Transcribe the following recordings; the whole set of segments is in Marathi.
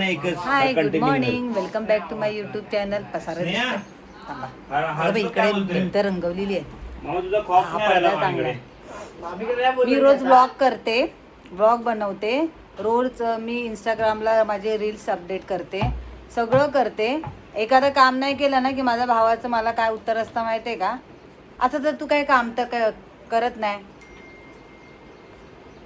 High, good morning. Welcome back to my YouTube channel. पसारा इकडे भिंत रंगवलेली आहे. हा पडदा चांगला आहे. मी रोज व्लॉग बनवते. रोज मी इंस्टाग्रामला माझे रील्स अपडेट करते, सगळं करते. एखादं काम नाही केलं ना की माझ्या भावाचं मला काय उत्तर असतं माहिती आहे का, असं जर तू काही काम तर करत नाही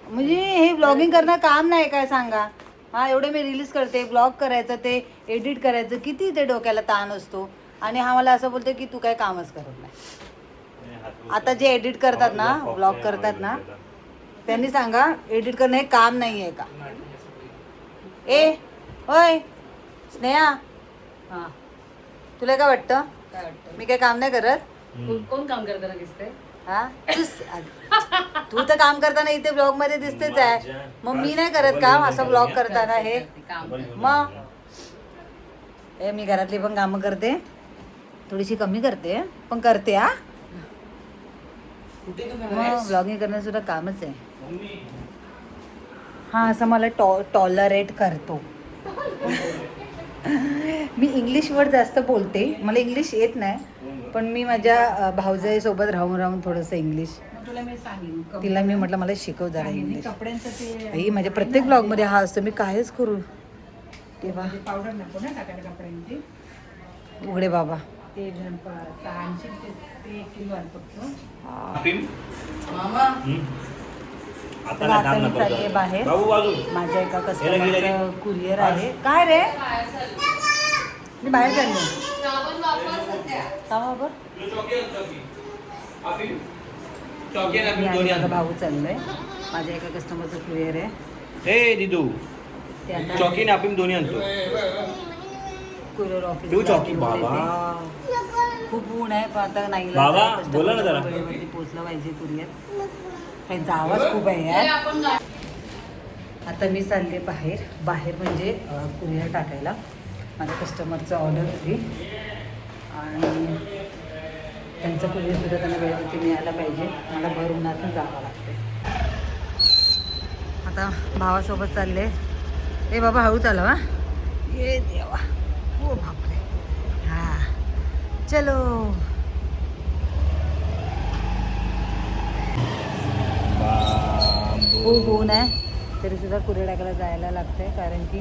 म्हणजे हे ब्लॉगिंग करणं काम नाही काय सांगा. हा, एवढे मी रील्स करते, ब्लॉग करायचं, ते एडिट करायचं, किती ते डोक्याला ताण असतो. आणि हा मला असं बोलतो की तू काय कामच करत नाही. आता जे एडिट करतात ना, ब्लॉग करतात ना, त्यांनी सांगा एडिट करणं हे काम नाही आहे का. ए होय स्नेहा, हां तुला काय वाटतं मी काय काम नाही करत? कोण काम करताना दिसतंय? हा, तू तर काम करताना इथे ब्लॉग मध्ये दिसतेच आहे, मग मी नाही करत काम असं ब्लॉग करताना. हे मग मी घरातली पण कामं करते, थोडीशी कमी करते पण करते. हा, मग ब्लॉगिंग करणं सुद्धा कामच आहे. हा, असं मला टॉलरेट करतो. मी इंग्लिश वर्ड जास्त बोलते, मला इंग्लिश येत नाही, पण मी माझ्या भाऊजाईसोबत राहून थोडंसं इंग्लिश तिला मी म्हटलं मला शिकव जरा इंग्लिश. ही माझ्या प्रत्येक ब्लॉगमध्ये हा असतो, मी कायच करू तेव्हा. उघडे बाबा, आता मी चालले बाहेर. माझ्या एका कस्टमरचं कुरिअर आहे. काय रे, मी बाहेर चालले. मी माझा भाऊ चाललोय, माझ्या एका कस्टमरचं कुरिअर आहे. ते आता कुरिअर ऑफिस खूप ऊन आहे, पण आता नाही वेळेवरती पोचलं पाहिजे कुरिअर. त्यांचा आवाज खूप आहे यार. आता मी चालले बाहेर म्हणजे कुरिअर टाकायला. माझ्या कस्टमरचं ऑर्डर होती आणि त्यांचं कुरिअर सुद्धा त्यांना वेळेवरती मिळायला पाहिजे. मला भर उन्हातून जावं लागते. आता भावासोबत चालले. ए बाबा हळू चालव. हा, ये देवा, हो बापरे. हा चलो. खूप ऊन आहे तरी सुद्धा कुरिअर टाकायला जायला लागतंय, कारण की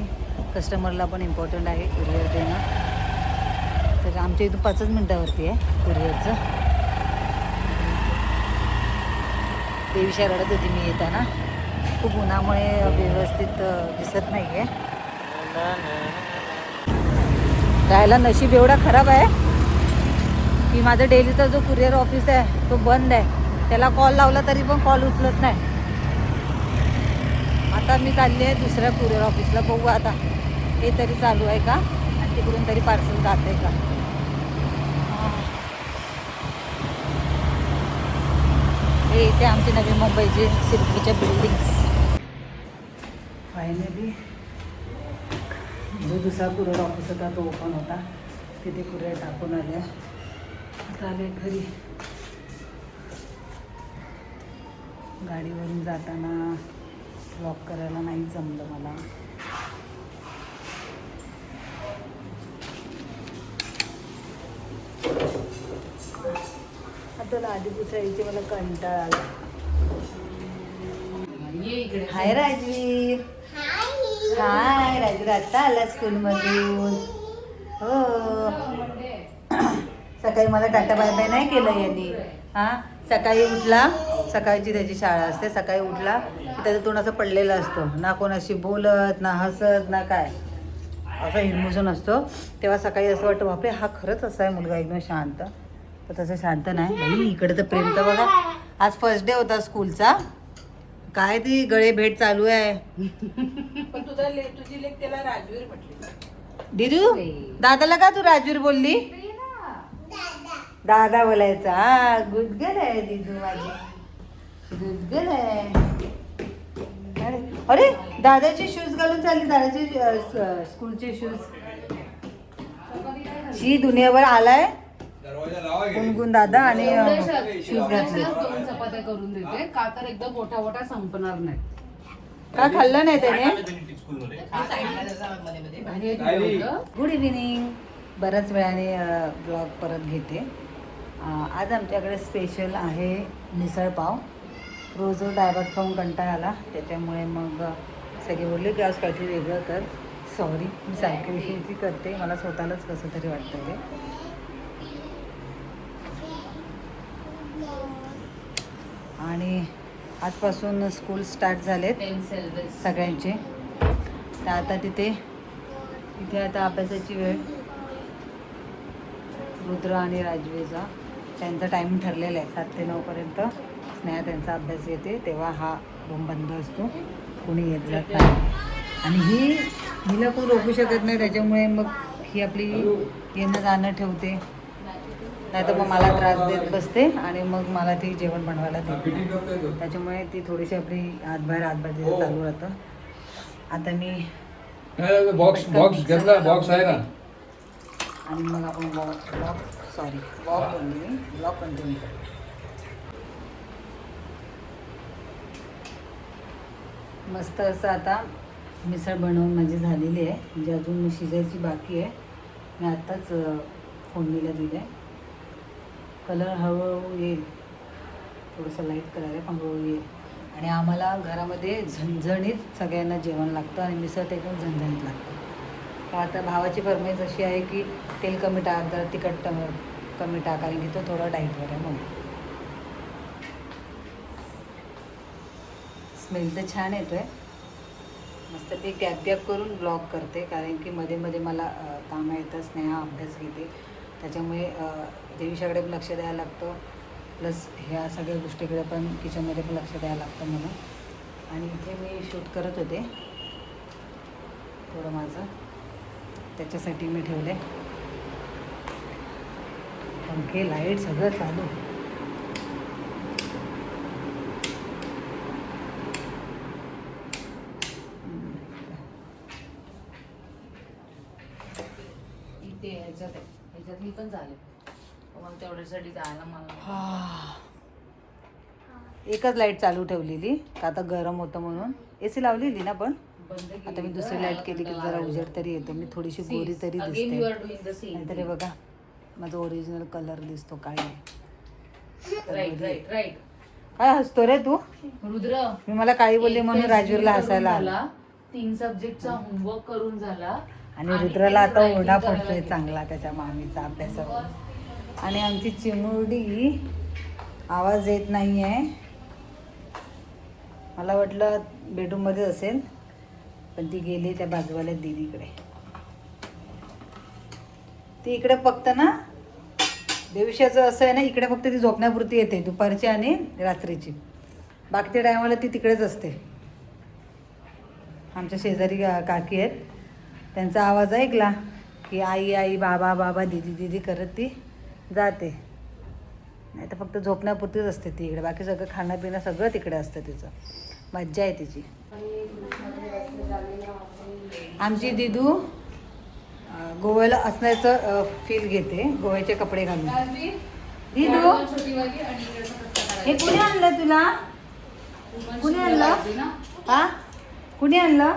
कस्टमरला पण इम्पॉर्टंट आहे कुरिअर देणं. तर आमच्या इथून 5 मिनटावरती आहे कुरिअरचं. देवीशा रडत होती मी येताना, खूप उन्हामुळे व्यवस्थित दिसत नाही आहे. राहायला नशीब एवढा खराब आहे की माझा डेलीचा जो कुरिअर ऑफिस आहे तो बंद आहे. त्याला कॉल लावला तरी पण कॉल उचलत नाही. आता मी चालली आहे दुसऱ्या कुरिअर ऑफिसला. बघू आता हे तरी चालू आहे का आणि तिकडून तरी पार्सल जात आहे का. हे इथे आमची नवी मुंबईची सिल्कीच्या बिल्डिंग्स. फायनली जो दुसरा कुरिअर ऑफिस होता तो ओपन होता, तिथे कुरिअर टाकून आले. आता आले घरी. गाडीवरून जाताना वॉक करायला नाही जमलं मला. आता आधी पुसायची मला कंटाळा आला. हाय राजवीर. हाय राजवीर, आता आला स्कूलमधून. हो, सकाळी मला टाटा बाय बाय नाही केलं यांनी. हां, सकाळी उठला, सकाळची त्याची शाळा असते, सकाळी उठला की त्याचं तोंड असं पडलेलं असतं, ना कोणाशी बोलत ना हसत ना काय, असं हिरमुसून असतो. तेव्हा सकाळी असं वाटतं बापरे हा खरंच असा आहे मुलगा एकदम शांत. तर तसं शांत नाही बाई. इकडे तर प्रेम तर बघा. आज फर्स्ट डे होता स्कूलचा, काय ती गळे भेट चालू आहे. पण तुझी लेक त्याला राजवीर म्हटली. दिदू, दादाला का तू राजवीर बोलली? दादा बोलायचा. हा, गुड गर्ल आहे दिदू माझी, गुड गर्ल आहे. अरे दादाचे शूज घालून चालली, दादाचे स्कूलचे शूज. शी दुनियावर आलाय गुणगुण दादा आणि शूज घातले. 2 चपात्या करून देते का तर एकदम मोठा संपणार नाही. का खाल्लं नाही त्याने? Good evening. बऱ्याच वेळाने ब्लॉग परत घेते. आज आमच्याकडे स्पेशल आहे मिसळ पाव. रोज डायरेक्ट खाऊन कंटाळा आला, त्याच्यामुळे मग सगळे बोलले की आज काहीतरी वेगळं कर. सॉरी, मी सारखी करते, मला स्वतःलाच कसं तरी वाटतं ते. आणि आजपासून स्कूल स्टार्ट झालेत सगळ्यांचे. तर आता तिथे आता अभ्यासाची वेळ. रुद्र आणि राजवीचा त्यांचा टाईम ठरलेला आहे 7 ते 9 पर्यंत. स्नेहा त्यांचा अभ्यास घेते, तेव्हा हा रूम बंद असतो, कोणी येत जात नाही. आणि हिला कोण रोखू शकत नाही, त्याच्यामुळे मग ही आपली येणं जाणं ठेवते. नाही तर मग मला त्रास देत बसते आणि मग मला ती जेवण बनवायला देते. त्याच्यामुळे ती थोडीशी आपली हातबाहेर तिचं चालू राहतं. आता मी बॉक्स घेतला, बॉक्स आहे ना. आणि मग आपण ब्लॉग कंटिन्यू करू. मस्त असं आता मिसळ बनवून माझी झालेली आहे, म्हणजे अजून मी शिजायची बाकी आहे. मी आत्ताच फोडणीला दिलं आहे. कलर हळूहळू येईल, थोडंसं लाईट कलर आहे पण हळूहळू येईल. आणि आम्हाला घरामध्ये झणझणीत सगळ्यांना जेवण लागतं आणि मिसळ ते एकदम झणझणीत लागतं. तर आता भावाची फरमाईश अशी आहे की तेल कमी टाक, जरा तिखट कमी टाक, कारण की तो थोडा डाईटवर आहे म्हणून. स्मेल तर छान येतो आहे. मस्त ते गॅप करून ब्लॉग करते, कारण की मध्ये मध्ये मला कामं येतं. स्नेहा अभ्यास घेते, त्याच्यामुळे देवीशाकडे पण लक्ष द्यायला लागतं, प्लस ह्या सगळ्या गोष्टीकडे पण किचनमध्ये पण लक्ष द्यायला लागतं म्हणून. आणि इथे मी शूट करत होते थोडं माझं, त्याच्यासाठी मी ठेवले पंखे, लाईट सगळं चालू. ह्याच्यातली पण झाले मग तेवढ्यासाठी जायला मला. एकच लाईट चालू ठेवलेली का आता गरम होतं म्हणून. AC लावलेली ना, पण आता मी दुसरी लाईट केली की जरा उजेड तरी येतो, मी थोडीशी गोरी तरी दिसते. नाहीतर हे बघा माझा ओरिजिनल कलर दिसतो काळी. काय हसतो रे तू? रुद्र, मी मला काळी बोलली म्हणून राजवीरला हसायला आला. 3 सब्जेक्टचा होमवर्क करून झाला आणि रुद्राला आता ओरडा पडतोय चांगला त्याच्या मामीचा अभ्यासावर. आणि आमची चिमुरडी आवाज येत नाही आहे. मला वाटलं बेडरूममध्ये असेल, पण ती गेली त्या बाजूवाल्या दीदीकडे. ती इकडे फक्त ना, देवीशाचं असं आहे ना, इकडे फक्त ती झोपण्यापुरती येते दुपारची आणि रात्रीची. बाकीच्या टायमाला ती तिकडेच असते. आमच्या शेजारी काकी आहेत, त्यांचा आवाज ऐकला की आई आई, बाबा बाबा, दीदी दीदी करत ती जाते. नाही तर फक्त झोपण्यापुरतीच असते ती इकडे, बाकी सगळं खाणं पिणं सगळं तिकडे असतं तिचं. मज्जा आहे तिची. आमची दिदू गोव्याला असण्याचं फील घेते, गोव्याचे कपडे घालून. दिदू, हे कुणी आणलं तुला? कुणी आणलं? हा, कुणी आणलं?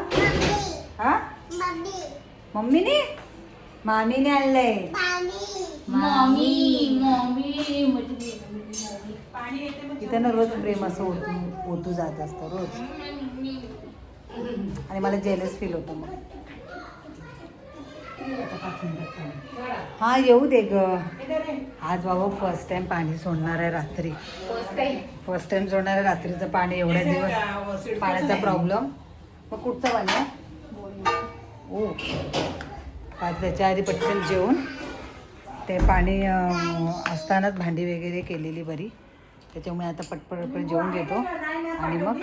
हा, मम्मीने? मामीने आणलंय. इथं ना रोज प्रेम असं ओतू जात असतं रोज, आणि मला जेलस फील होतं. मग हा येऊ दे ग. आज बाबा फर्स्ट टाइम पाणी सोडणार आहे रात्री. फर्स्ट टाइम सोडणार आहे रात्रीचं पाणी. एवढ्या दिवस पाण्याचा प्रॉब्लेम. मग कुठचं पाणी आहे? ओ, आज त्याच्या आधी पटकन जेवून ते पाणी असतानाच भांडी वगैरे केलेली बरी, त्याच्यामुळे आता पटपट जेवून घेतो आणि मग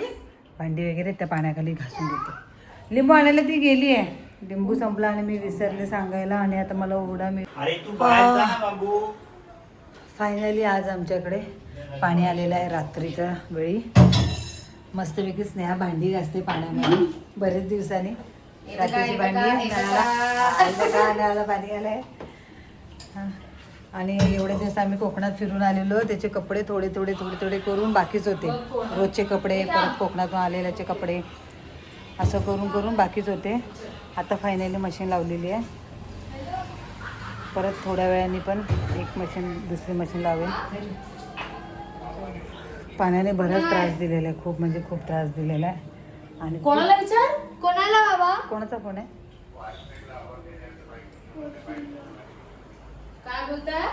भांडी वगैरे त्या पाण्याखाली घासून देतो. लिंबू आणायला ती गेली आहे, लिंबू संपला आणि मी विसरले सांगायला, आणि आता मला ओरडा फायनली आज आमच्याकडे पाणी आलेलं आहे रात्रीच्या वेळी. मस्तपैकी स्नेहा भांडी घासते पाण्यामध्ये बरेच दिवसांनी. रात्रीची भांडी नळाला पाणी आलंय. आणि एवढे दिवस आम्ही कोकणात फिरून आलेलो, त्याचे कपडे थोडे करून बाकीच होते. रोजचे कपडे, परत कोकणातून आलेल्याचे कपडे, असं करून करून बाकीच होते. आता फायनली मशीन लावलेली आहे. परत थोड्या वेळाने पण दुसरी मशीन लावेल. पाण्याने बराच त्रास दिलेला आहे, खूप म्हणजे खूप त्रास दिलेला आहे. आणि कोणाला विचार? कोणाला बाबा? कोणाचा फोन आहे? काय बोलताय?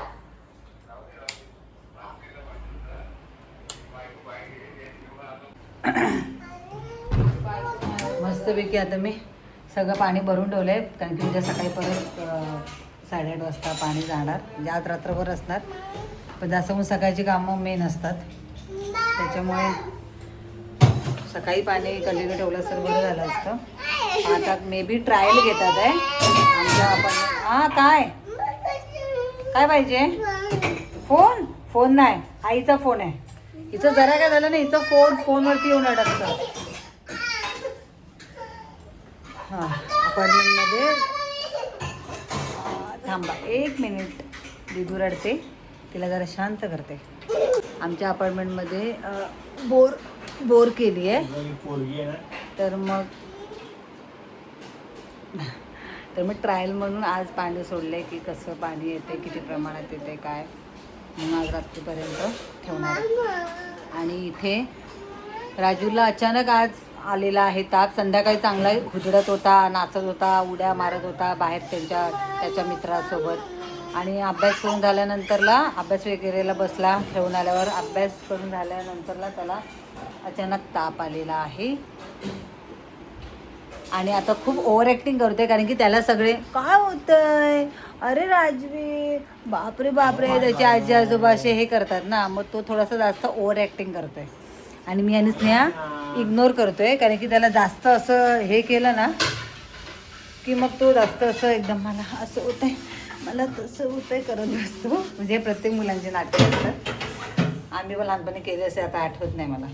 मस्तपैकी आता मी सगळं पाणी भरून ठेवलं आहे, कारण की उद्या सकाळी परत 8:30 वाजता पाणी जाणार. म्हणजे आज रात्रभर असणार, पण जास्त करून सकाळची कामं मेन असतात. त्याच्यामुळे सकाळी पाणी कंटिन्यू ठेवलं तर बरं झालं असतं. आता मे बी ट्रायल घेतात आहे आमच्या आपण. हां, काय काय पाहिजे? फोन नाही, आईचा फोन आहे. हिचं जरा काय झालं नाही, हिचं फोनवरती येऊन अडकतं. हां, अपार्टमेंटमध्ये थांबा 1 मिनिट. दिदू रडते, तिला जरा शांत करते. आमच्या अपार्टमेंटमध्ये बोर केली आहे. तर मग ट्रायल म्हणून आज पाणी सोडलं आहे की कसं पाणी येते, किती प्रमाणात येते काय, म्हणून आज रात्रीपर्यंत ठेवणार आहे. आणि इथे राजूला अचानक आज आलेला आहे ताप. संध्याकाळी चांगला हुदडत होता, नाचत होता, उड्या मारत होता बाहेर त्याच्या मित्रासोबत. आणि अभ्यास करून झाल्यानंतरला अभ्यास वगैरेला बसला, ठेवून आल्यावर अभ्यास करून झाल्यानंतरला त्याला अचानक ताप आलेला आहे. आणि आता खूप ओव्हर ॲक्टिंग करतोय, कारण की त्याला सगळे काय होतंय, अरे राजवीर, बापरे बापरे, त्याचे आजी आजोबा असे हे करतात ना, मग तो थोडासा जास्त ओव्हर ॲक्टिंग करतोय. आणि मी आणि स्नेहा इग्नोर करतोय, कारण की त्याला जास्त असं हे केलं ना की मग तो जास्त असं एकदम मला असं होतंय, मला तसं होतंय करत असतो. म्हणजे प्रत्येक मुलांचे नाटक असतात. आम्ही पण लहानपणी केले असे, आता आठवत नाही मला.